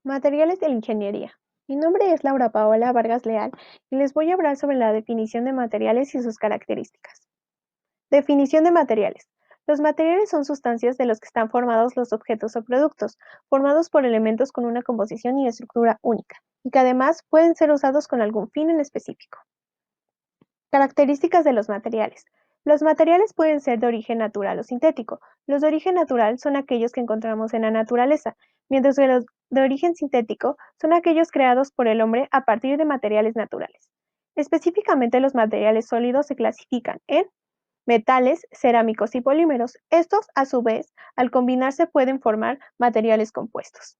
Materiales de la ingeniería. Mi nombre es Laura Paola Vargas Leal y les voy a hablar sobre la definición de materiales y sus características. Definición de materiales. Los materiales son sustancias de los que están formados los objetos o productos, formados por elementos con una composición y estructura única, y que además pueden ser usados con algún fin en específico. Características de los materiales. Los materiales pueden ser de origen natural o sintético. Los de origen natural son aquellos que encontramos en la naturaleza, mientras que los de origen sintético son aquellos creados por el hombre a partir de materiales naturales. Específicamente, los materiales sólidos se clasifican en metales, cerámicos y polímeros. Estos, a su vez, al combinarse pueden formar materiales compuestos.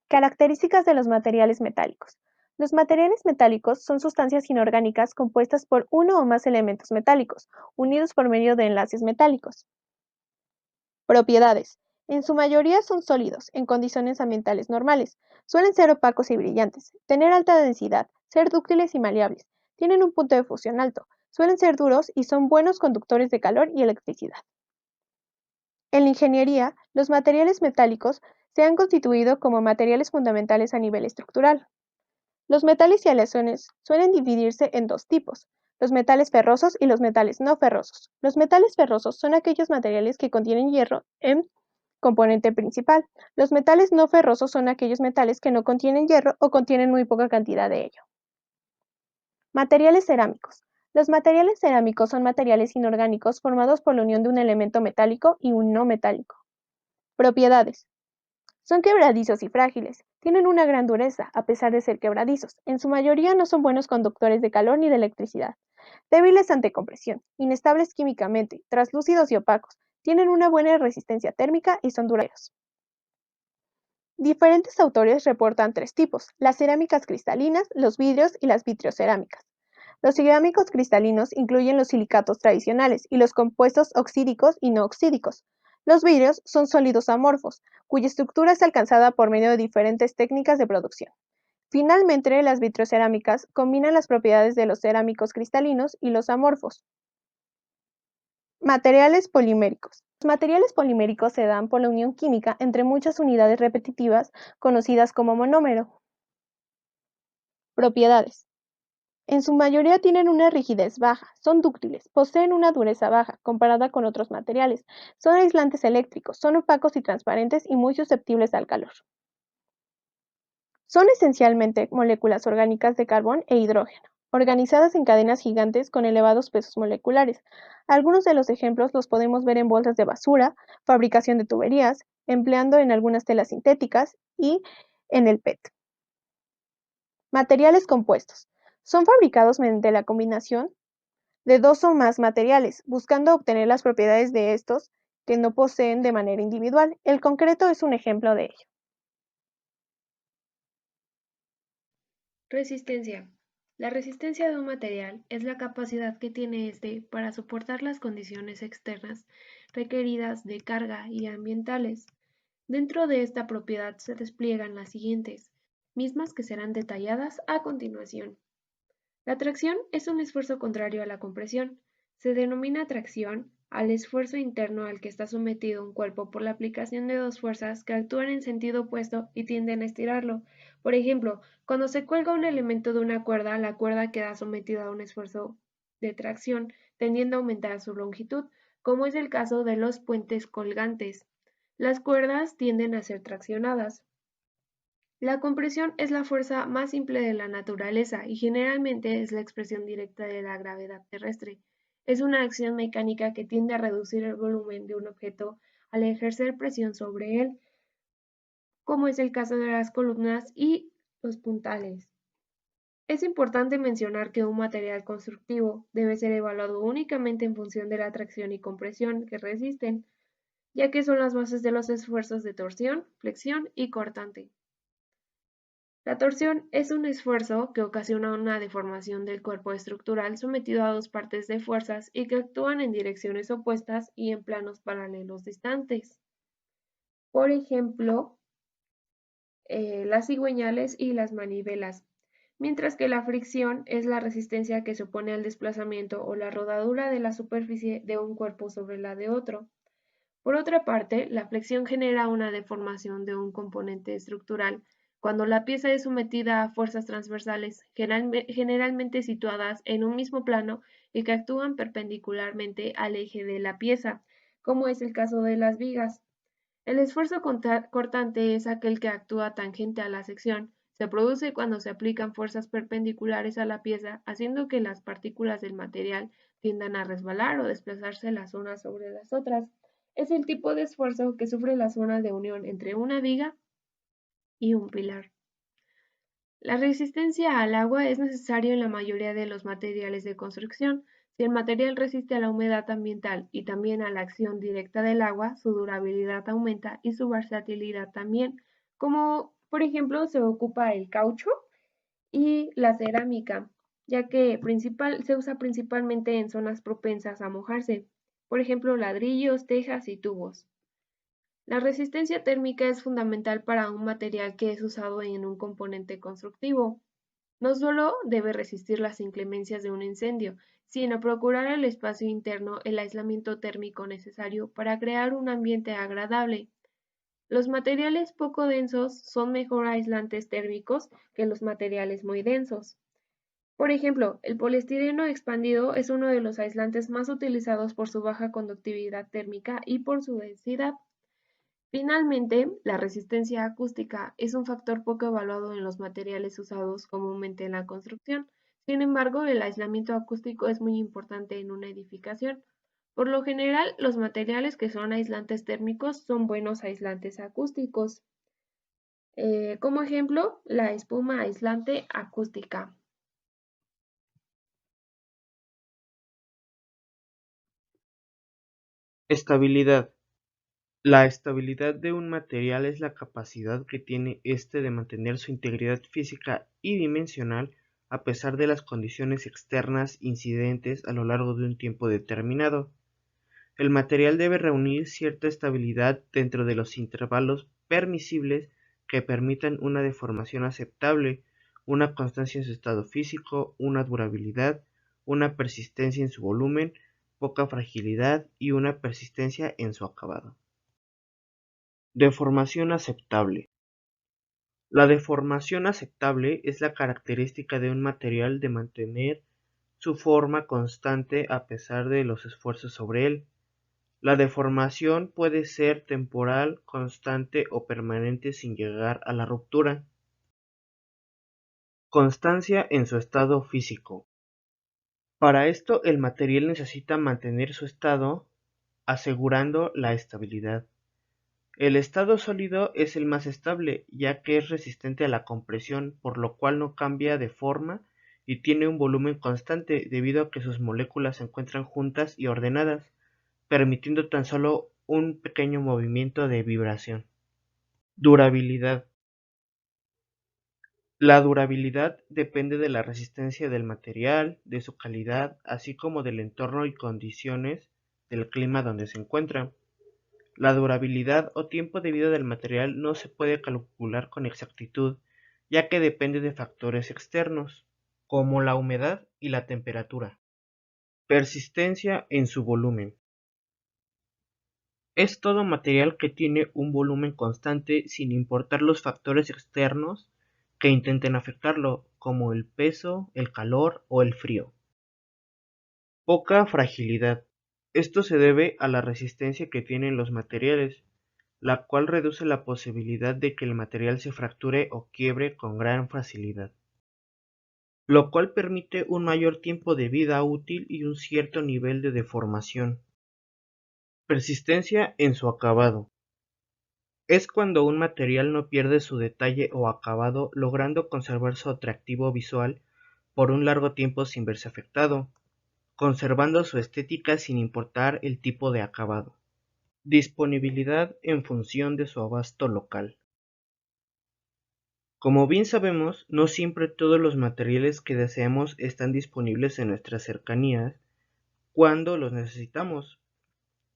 Características de los materiales metálicos. Los materiales metálicos son sustancias inorgánicas compuestas por uno o más elementos metálicos, unidos por medio de enlaces metálicos. Propiedades. En su mayoría son sólidos, en condiciones ambientales normales. Suelen ser opacos y brillantes, tener alta densidad, ser dúctiles y maleables. Tienen un punto de fusión alto. Suelen ser duros y son buenos conductores de calor y electricidad. En la ingeniería, los materiales metálicos se han constituido como materiales fundamentales a nivel estructural. Los metales y aleaciones suelen dividirse en dos tipos, los metales ferrosos y los metales no ferrosos. Los metales ferrosos son aquellos materiales que contienen hierro en componente principal. Los metales no ferrosos son aquellos metales que no contienen hierro o contienen muy poca cantidad de ello. Materiales cerámicos. Los materiales cerámicos son materiales inorgánicos formados por la unión de un elemento metálico y un no metálico. Propiedades. Son quebradizos y frágiles. Tienen una gran dureza, a pesar de ser quebradizos. En su mayoría no son buenos conductores de calor ni de electricidad. Débiles ante compresión, inestables químicamente, translúcidos y opacos. Tienen una buena resistencia térmica y son duraderos. Diferentes autores reportan tres tipos: las cerámicas cristalinas, los vidrios y las vitrocerámicas. Los cerámicos cristalinos incluyen los silicatos tradicionales y los compuestos oxídicos y no oxídicos. Los vidrios son sólidos amorfos, cuya estructura es alcanzada por medio de diferentes técnicas de producción. Finalmente, las vitrocerámicas combinan las propiedades de los cerámicos cristalinos y los amorfos. Materiales poliméricos. Los materiales poliméricos se dan por la unión química entre muchas unidades repetitivas conocidas como monómero. Propiedades. En su mayoría tienen una rigidez baja, son dúctiles, poseen una dureza baja comparada con otros materiales, son aislantes eléctricos, son opacos y transparentes y muy susceptibles al calor. Son esencialmente moléculas orgánicas de carbón e hidrógeno, organizadas en cadenas gigantes con elevados pesos moleculares. Algunos de los ejemplos los podemos ver en bolsas de basura, fabricación de tuberías, empleando en algunas telas sintéticas y en el PET. Materiales compuestos. Son fabricados mediante la combinación de dos o más materiales, buscando obtener las propiedades de estos que no poseen de manera individual. El concreto es un ejemplo de ello. Resistencia. La resistencia de un material es la capacidad que tiene éste para soportar las condiciones externas requeridas de carga y ambientales. Dentro de esta propiedad se despliegan las siguientes, mismas que serán detalladas a continuación. La tracción es un esfuerzo contrario a la compresión. Se denomina tracción al esfuerzo interno al que está sometido un cuerpo por la aplicación de dos fuerzas que actúan en sentido opuesto y tienden a estirarlo. Por ejemplo, cuando se cuelga un elemento de una cuerda, la cuerda queda sometida a un esfuerzo de tracción, tendiendo a aumentar su longitud, como es el caso de los puentes colgantes. Las cuerdas tienden a ser traccionadas. La compresión es la fuerza más simple de la naturaleza y generalmente es la expresión directa de la gravedad terrestre. Es una acción mecánica que tiende a reducir el volumen de un objeto al ejercer presión sobre él, como es el caso de las columnas y los puntales. Es importante mencionar que un material constructivo debe ser evaluado únicamente en función de la tracción y compresión que resisten, ya que son las bases de los esfuerzos de torsión, flexión y cortante. La torsión es un esfuerzo que ocasiona una deformación del cuerpo estructural sometido a dos partes de fuerzas y que actúan en direcciones opuestas y en planos paralelos distantes. Por ejemplo, las cigüeñales y las manivelas, mientras que la fricción es la resistencia que se opone al desplazamiento o la rodadura de la superficie de un cuerpo sobre la de otro. Por otra parte, la flexión genera una deformación de un componente estructural cuando la pieza es sometida a fuerzas transversales, generalmente situadas en un mismo plano y que actúan perpendicularmente al eje de la pieza, como es el caso de las vigas. El esfuerzo cortante es aquel que actúa tangente a la sección. Se produce cuando se aplican fuerzas perpendiculares a la pieza, haciendo que las partículas del material tiendan a resbalar o desplazarse las unas sobre las otras. Es el tipo de esfuerzo que sufre la zona de unión entre una viga y un pilar. La resistencia al agua es necesaria en la mayoría de los materiales de construcción. Si el material resiste a la humedad ambiental y también a la acción directa del agua, su durabilidad aumenta y su versatilidad también, como por ejemplo se ocupa el caucho y la cerámica, ya que se usa principalmente en zonas propensas a mojarse, por ejemplo ladrillos, tejas y tubos. La resistencia térmica es fundamental para un material que es usado en un componente constructivo. No solo debe resistir las inclemencias de un incendio, sino procurar al espacio interno el aislamiento térmico necesario para crear un ambiente agradable. Los materiales poco densos son mejor aislantes térmicos que los materiales muy densos. Por ejemplo, el poliestireno expandido es uno de los aislantes más utilizados por su baja conductividad térmica y por su densidad. Finalmente, la resistencia acústica es un factor poco evaluado en los materiales usados comúnmente en la construcción. Sin embargo, el aislamiento acústico es muy importante en una edificación. Por lo general, los materiales que son aislantes térmicos son buenos aislantes acústicos. Como ejemplo, la espuma aislante acústica. Estabilidad. La estabilidad de un material es la capacidad que tiene éste de mantener su integridad física y dimensional a pesar de las condiciones externas incidentes a lo largo de un tiempo determinado. El material debe reunir cierta estabilidad dentro de los intervalos permisibles que permitan una deformación aceptable, una constancia en su estado físico, una durabilidad, una persistencia en su volumen, poca fragilidad y una persistencia en su acabado. Deformación aceptable. La deformación aceptable es la característica de un material de mantener su forma constante a pesar de los esfuerzos sobre él. La deformación puede ser temporal, constante o permanente sin llegar a la ruptura. Constancia en su estado físico. Para esto el material necesita mantener su estado asegurando la estabilidad. El estado sólido es el más estable, ya que es resistente a la compresión, por lo cual no cambia de forma y tiene un volumen constante debido a que sus moléculas se encuentran juntas y ordenadas, permitiendo tan solo un pequeño movimiento de vibración. Durabilidad. La durabilidad depende de la resistencia del material, de su calidad, así como del entorno y condiciones del clima donde se encuentra. La durabilidad o tiempo de vida del material no se puede calcular con exactitud, ya que depende de factores externos, como la humedad y la temperatura. Persistencia en su volumen. Es todo material que tiene un volumen constante sin importar los factores externos que intenten afectarlo, como el peso, el calor o el frío. Poca fragilidad. Esto se debe a la resistencia que tienen los materiales, la cual reduce la posibilidad de que el material se fracture o quiebre con gran facilidad, lo cual permite un mayor tiempo de vida útil y un cierto nivel de deformación. Persistencia en su acabado. Es cuando un material no pierde su detalle o acabado, logrando conservar su atractivo visual por un largo tiempo sin verse afectado, conservando su estética sin importar el tipo de acabado. Disponibilidad en función de su abasto local. Como bien sabemos, no siempre todos los materiales que deseamos están disponibles en nuestras cercanías cuando los necesitamos.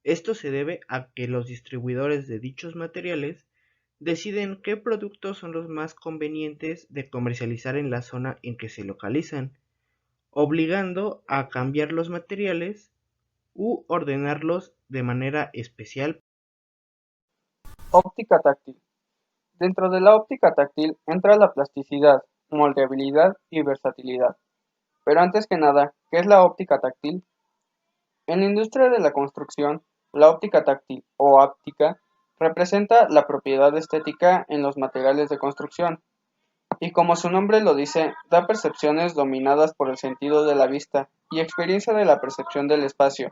Esto se debe a que los distribuidores de dichos materiales deciden qué productos son los más convenientes de comercializar en la zona en que se localizan, obligando a cambiar los materiales u ordenarlos de manera especial Óptica táctil. Dentro de la óptica táctil entra la plasticidad, moldeabilidad y versatilidad. Pero antes que nada, ¿qué es la óptica táctil? En la industria de la construcción, la óptica táctil o áptica representa la propiedad estética en los materiales de construcción, y como su nombre lo dice, da percepciones dominadas por el sentido de la vista y experiencia de la percepción del espacio,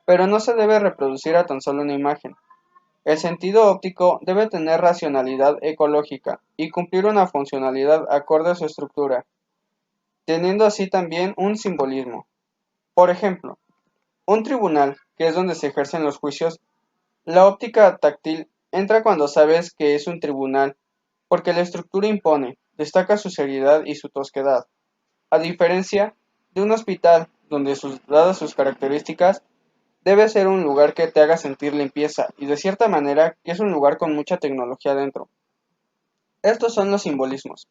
pero no se debe reproducir a tan solo una imagen. El sentido óptico debe tener racionalidad ecológica y cumplir una funcionalidad acorde a su estructura, teniendo así también un simbolismo. Por ejemplo, un tribunal, que es donde se ejercen los juicios, la óptica táctil entra cuando sabes que es un tribunal, porque la estructura impone, destaca su seriedad y su tosquedad, a diferencia de un hospital, donde dadas sus características, debe ser un lugar que te haga sentir limpieza y de cierta manera que es un lugar con mucha tecnología dentro. Estos son los simbolismos.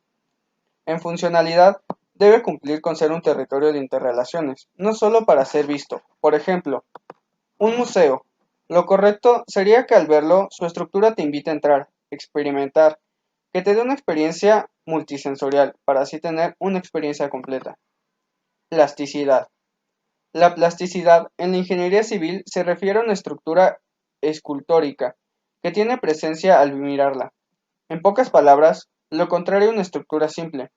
En funcionalidad, debe cumplir con ser un territorio de interrelaciones, no solo para ser visto. Por ejemplo, un museo. Lo correcto sería que al verlo, su estructura te invite a entrar, experimentar, que te dé una experiencia multisensorial, para así tener una experiencia completa. Plasticidad. La plasticidad en la ingeniería civil se refiere a una estructura escultórica que tiene presencia al mirarla. En pocas palabras, lo contrario a una estructura simple.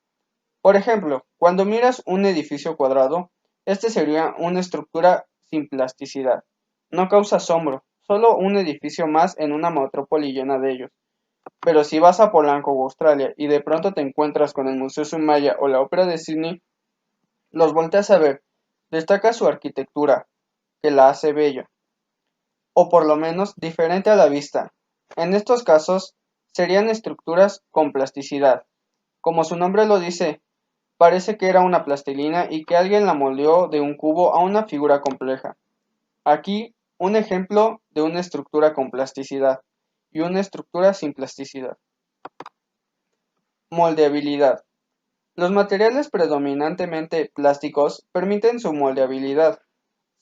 Por ejemplo, cuando miras un edificio cuadrado, este sería una estructura sin plasticidad. No causa asombro, solo un edificio más en una metrópoli llena de ellos. Pero si vas a Polanco o Australia y de pronto te encuentras con el Museo Sumaya o la Ópera de Sydney, los volteas a ver, destaca su arquitectura, que la hace bella, o por lo menos diferente a la vista. En estos casos, serían estructuras con plasticidad. Como su nombre lo dice, parece que era una plastilina y que alguien la moldeó de un cubo a una figura compleja. Aquí, un ejemplo de una estructura con plasticidad y una estructura sin plasticidad. Moldeabilidad. Los materiales predominantemente plásticos permiten su moldeabilidad,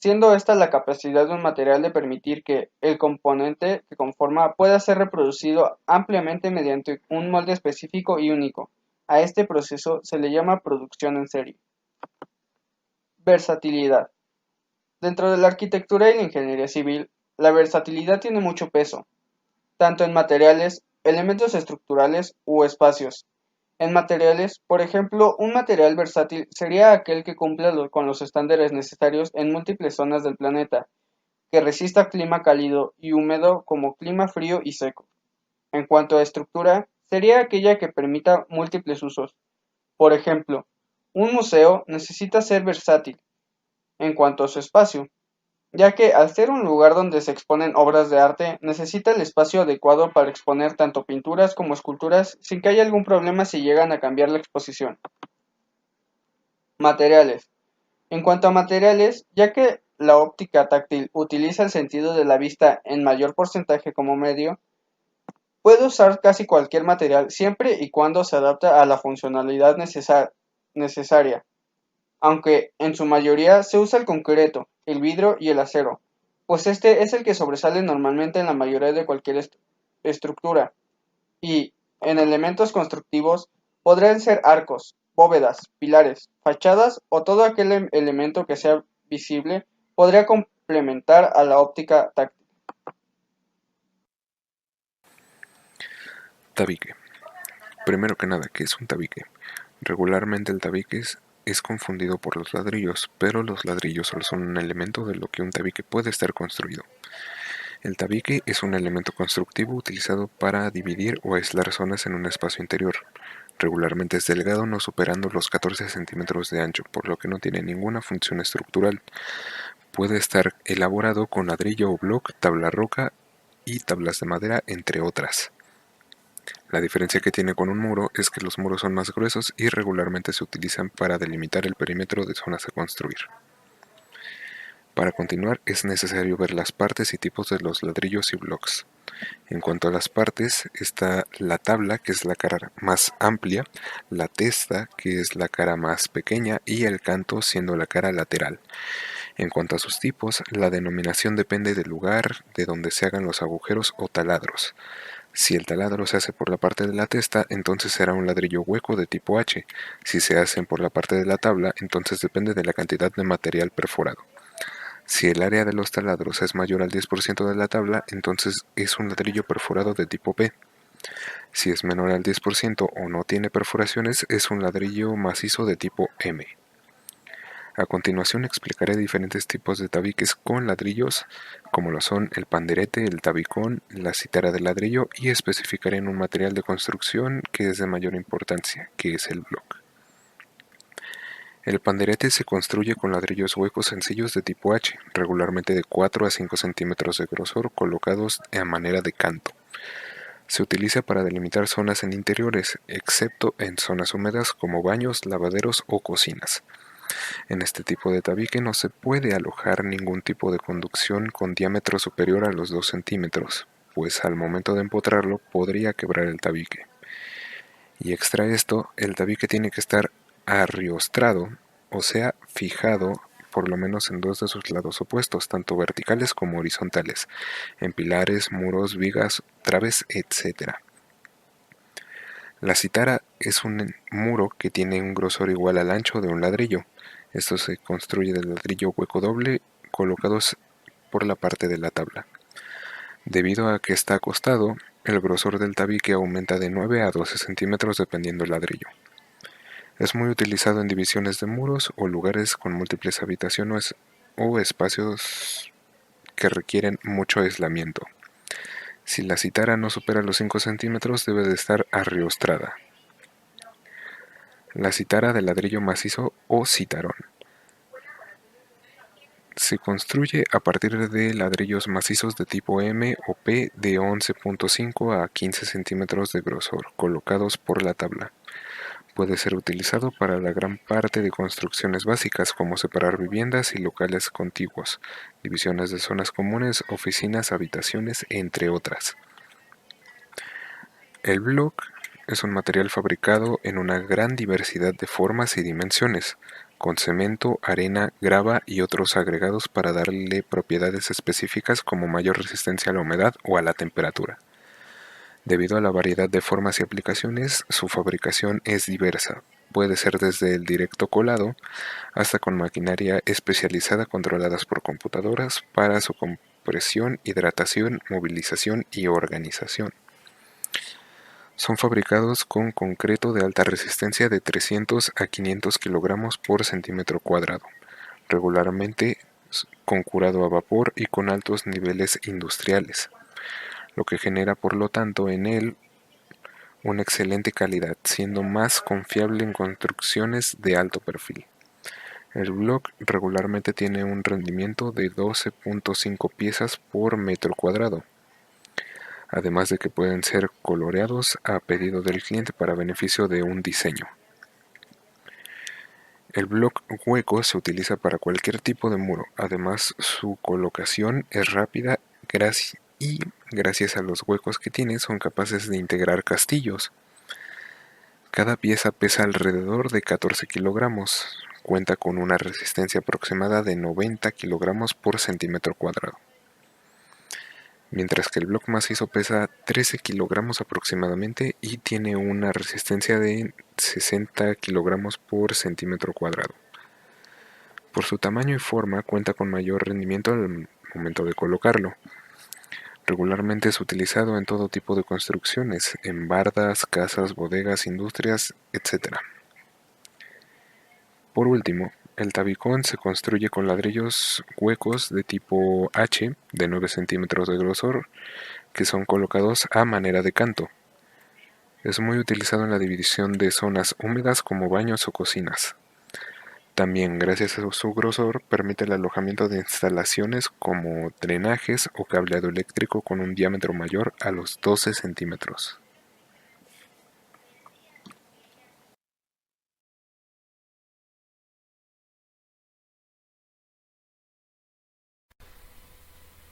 siendo esta la capacidad de un material de permitir que el componente que conforma pueda ser reproducido ampliamente mediante un molde específico y único. A este proceso se le llama producción en serie. Versatilidad. Dentro de la arquitectura y la ingeniería civil, la versatilidad tiene mucho peso, tanto en materiales, elementos estructurales u espacios. En materiales, por ejemplo, un material versátil sería aquel que cumpla con los estándares necesarios en múltiples zonas del planeta, que resista clima cálido y húmedo como clima frío y seco. En cuanto a estructura, sería aquella que permita múltiples usos. Por ejemplo, un museo necesita ser versátil en cuanto a su espacio, ya que al ser un lugar donde se exponen obras de arte, necesita el espacio adecuado para exponer tanto pinturas como esculturas sin que haya algún problema si llegan a cambiar la exposición. Materiales. En cuanto a materiales, ya que la óptica táctil utiliza el sentido de la vista en mayor porcentaje como medio, puede usar casi cualquier material siempre y cuando se adapte a la funcionalidad necesaria, aunque en su mayoría se usa el concreto, el vidrio y el acero, pues este es el que sobresale normalmente en la mayoría de cualquier estructura, y en elementos constructivos podrían ser arcos, bóvedas, pilares, fachadas o todo aquel elemento que sea visible podría complementar a la óptica táctil. Tabique. Primero que nada, ¿qué es un tabique? Regularmente el tabique es confundido por los ladrillos, pero los ladrillos solo son un elemento de lo que un tabique puede estar construido. El tabique es un elemento constructivo utilizado para dividir o aislar zonas en un espacio interior. Regularmente es delgado, no superando los 14 centímetros de ancho, por lo que no tiene ninguna función estructural. Puede estar elaborado con ladrillo o bloc, tabla roca y tablas de madera, entre otras. La diferencia que tiene con un muro es que los muros son más gruesos y regularmente se utilizan para delimitar el perímetro de zonas a construir. Para continuar, es necesario ver las partes y tipos de los ladrillos y bloques. En cuanto a las partes, está la tabla, que es la cara más amplia, la testa, que es la cara más pequeña, y el canto, siendo la cara lateral. En cuanto a sus tipos, la denominación depende del lugar de donde se hagan los agujeros o taladros. Si el taladro se hace por la parte de la testa, entonces será un ladrillo hueco de tipo H. Si se hacen por la parte de la tabla, entonces depende de la cantidad de material perforado. Si el área de los taladros es mayor al 10% de la tabla, entonces es un ladrillo perforado de tipo P. Si es menor al 10% o no tiene perforaciones, es un ladrillo macizo de tipo M. A continuación explicaré diferentes tipos de tabiques con ladrillos, como lo son el panderete, el tabicón, la cítara de ladrillo, y especificaré en un material de construcción que es de mayor importancia, que es el block. El panderete se construye con ladrillos huecos sencillos de tipo H, regularmente de 4 a 5 centímetros de grosor, colocados a manera de canto. Se utiliza para delimitar zonas en interiores, excepto en zonas húmedas como baños, lavaderos o cocinas. En este tipo de tabique no se puede alojar ningún tipo de conducción con diámetro superior a los 2 centímetros, pues al momento de empotrarlo podría quebrar el tabique. Y extra esto, el tabique tiene que estar arriostrado, o sea, fijado por lo menos en 2 de sus lados opuestos, tanto verticales como horizontales, en pilares, muros, vigas, traves, etc. La cítara es un muro que tiene un grosor igual al ancho de un ladrillo. Esto se construye del ladrillo hueco doble colocados por la parte de la tabla. Debido a que está acostado, el grosor del tabique aumenta de 9 a 12 centímetros dependiendo del ladrillo. Es muy utilizado en divisiones de muros o lugares con múltiples habitaciones o espacios que requieren mucho aislamiento. Si la cítara no supera los 5 centímetros debe de estar arriostrada. La cítara de ladrillo macizo o citarón. Se construye a partir de ladrillos macizos de tipo M o P de 11.5 a 15 centímetros de grosor, colocados por la tabla. Puede ser utilizado para la gran parte de construcciones básicas como separar viviendas y locales contiguos, divisiones de zonas comunes, oficinas, habitaciones, entre otras. El block es un material fabricado en una gran diversidad de formas y dimensiones, con cemento, arena, grava y otros agregados para darle propiedades específicas como mayor resistencia a la humedad o a la temperatura. Debido a la variedad de formas y aplicaciones, su fabricación es diversa. Puede ser desde el directo colado hasta con maquinaria especializada controladas por computadoras para su compresión, hidratación, movilización y organización. Son fabricados con concreto de alta resistencia de 300 a 500 kilogramos por centímetro cuadrado, regularmente con curado a vapor y con altos niveles industriales, lo que genera por lo tanto en él una excelente calidad, siendo más confiable en construcciones de alto perfil. El block regularmente tiene un rendimiento de 12.5 piezas por metro cuadrado, además de que pueden ser coloreados a pedido del cliente para beneficio de un diseño. El block hueco se utiliza para cualquier tipo de muro, además su colocación es rápida y gracias a los huecos que tiene son capaces de integrar castillos. Cada pieza pesa alrededor de 14 kilogramos, cuenta con una resistencia aproximada de 90 kilogramos por centímetro cuadrado, mientras que el block macizo pesa 13 kilogramos aproximadamente y tiene una resistencia de 60 kilogramos por centímetro cuadrado. Por su tamaño y forma cuenta con mayor rendimiento al momento de colocarlo. Regularmente es utilizado en todo tipo de construcciones, en bardas, casas, bodegas, industrias, etc. Por último, el tabicón se construye con ladrillos huecos de tipo H de 9 centímetros de grosor que son colocados a manera de canto. Es muy utilizado en la división de zonas húmedas como baños o cocinas. También, gracias a su grosor, permite el alojamiento de instalaciones como drenajes o cableado eléctrico con un diámetro mayor a los 12 centímetros.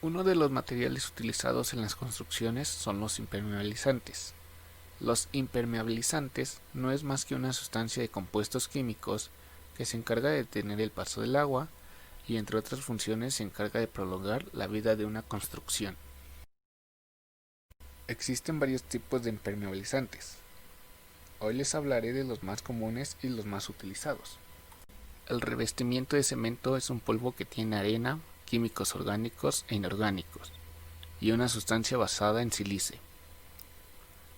Uno de los materiales utilizados en las construcciones son los impermeabilizantes. Los impermeabilizantes no es más que una sustancia de compuestos químicos que se encarga de detener el paso del agua, y entre otras funciones se encarga de prolongar la vida de una construcción. Existen varios tipos de impermeabilizantes. Hoy les hablaré de los más comunes y los más utilizados. El revestimiento de cemento es un polvo que tiene arena, químicos orgánicos e inorgánicos, y una sustancia basada en sílice.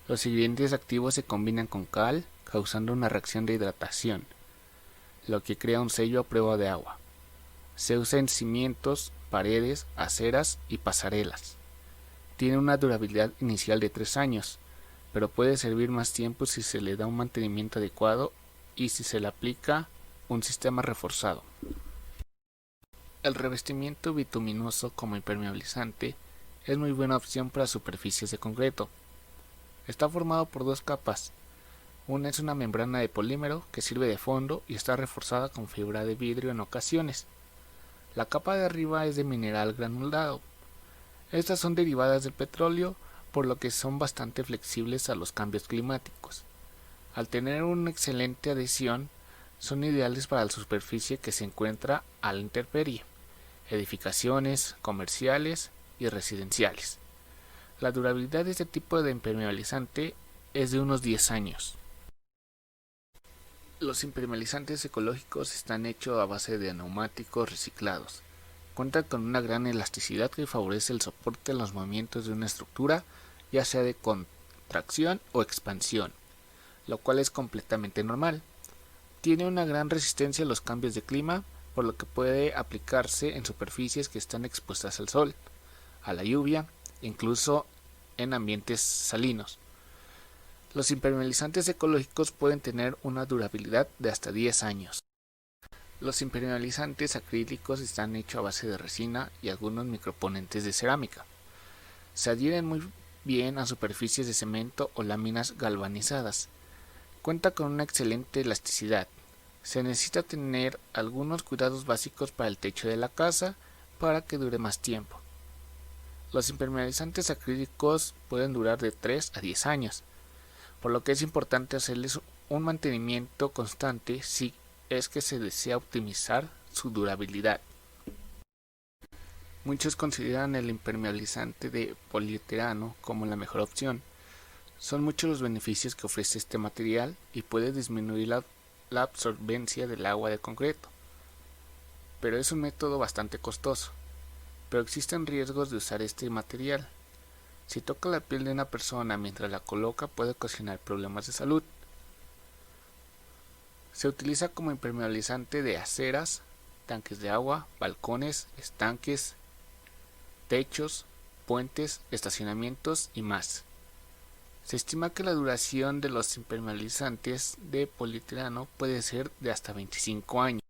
Los ingredientes activos se combinan con cal, causando una reacción de hidratación, lo que crea un sello a prueba de agua. Se usa en cimientos, paredes, aceras y pasarelas. Tiene una durabilidad inicial de 3 años, pero puede servir más tiempo si se le da un mantenimiento adecuado y si se le aplica un sistema reforzado. El revestimiento bituminoso como impermeabilizante es muy buena opción para superficies de concreto. Está formado por 2 capas. Una es una membrana de polímero que sirve de fondo y está reforzada con fibra de vidrio en ocasiones. La capa de arriba es de mineral granulado. Estas son derivadas del petróleo, por lo que son bastante flexibles a los cambios climáticos. Al tener una excelente adhesión, son ideales para la superficie que se encuentra a la intemperie, edificaciones, comerciales y residenciales. La durabilidad de este tipo de impermeabilizante es de unos 10 años. Los impermeabilizantes ecológicos están hechos a base de neumáticos reciclados. Cuentan con una gran elasticidad que favorece el soporte en los movimientos de una estructura, ya sea de contracción o expansión, lo cual es completamente normal. Tiene una gran resistencia a los cambios de clima, por lo que puede aplicarse en superficies que están expuestas al sol, a la lluvia, incluso en ambientes salinos. Los impermeabilizantes ecológicos pueden tener una durabilidad de hasta 10 años. Los impermeabilizantes acrílicos están hechos a base de resina y algunos microponentes de cerámica. Se adhieren muy bien a superficies de cemento o láminas galvanizadas. Cuenta con una excelente elasticidad. Se necesita tener algunos cuidados básicos para el techo de la casa para que dure más tiempo. Los impermeabilizantes acrílicos pueden durar de 3 a 10 años, por lo que es importante hacerles un mantenimiento constante si es que se desea optimizar su durabilidad. Muchos consideran el impermeabilizante de poliuretano como la mejor opción. Son muchos los beneficios que ofrece este material y puede disminuir la absorbencia del agua de concreto, pero es un método bastante costoso. Pero existen riesgos de usar este material. Si toca la piel de una persona mientras la coloca puede ocasionar problemas de salud. Se utiliza como impermeabilizante de aceras, tanques de agua, balcones, estanques, techos, puentes, estacionamientos y más. Se estima que la duración de los impermeabilizantes de poliuretano puede ser de hasta 25 años.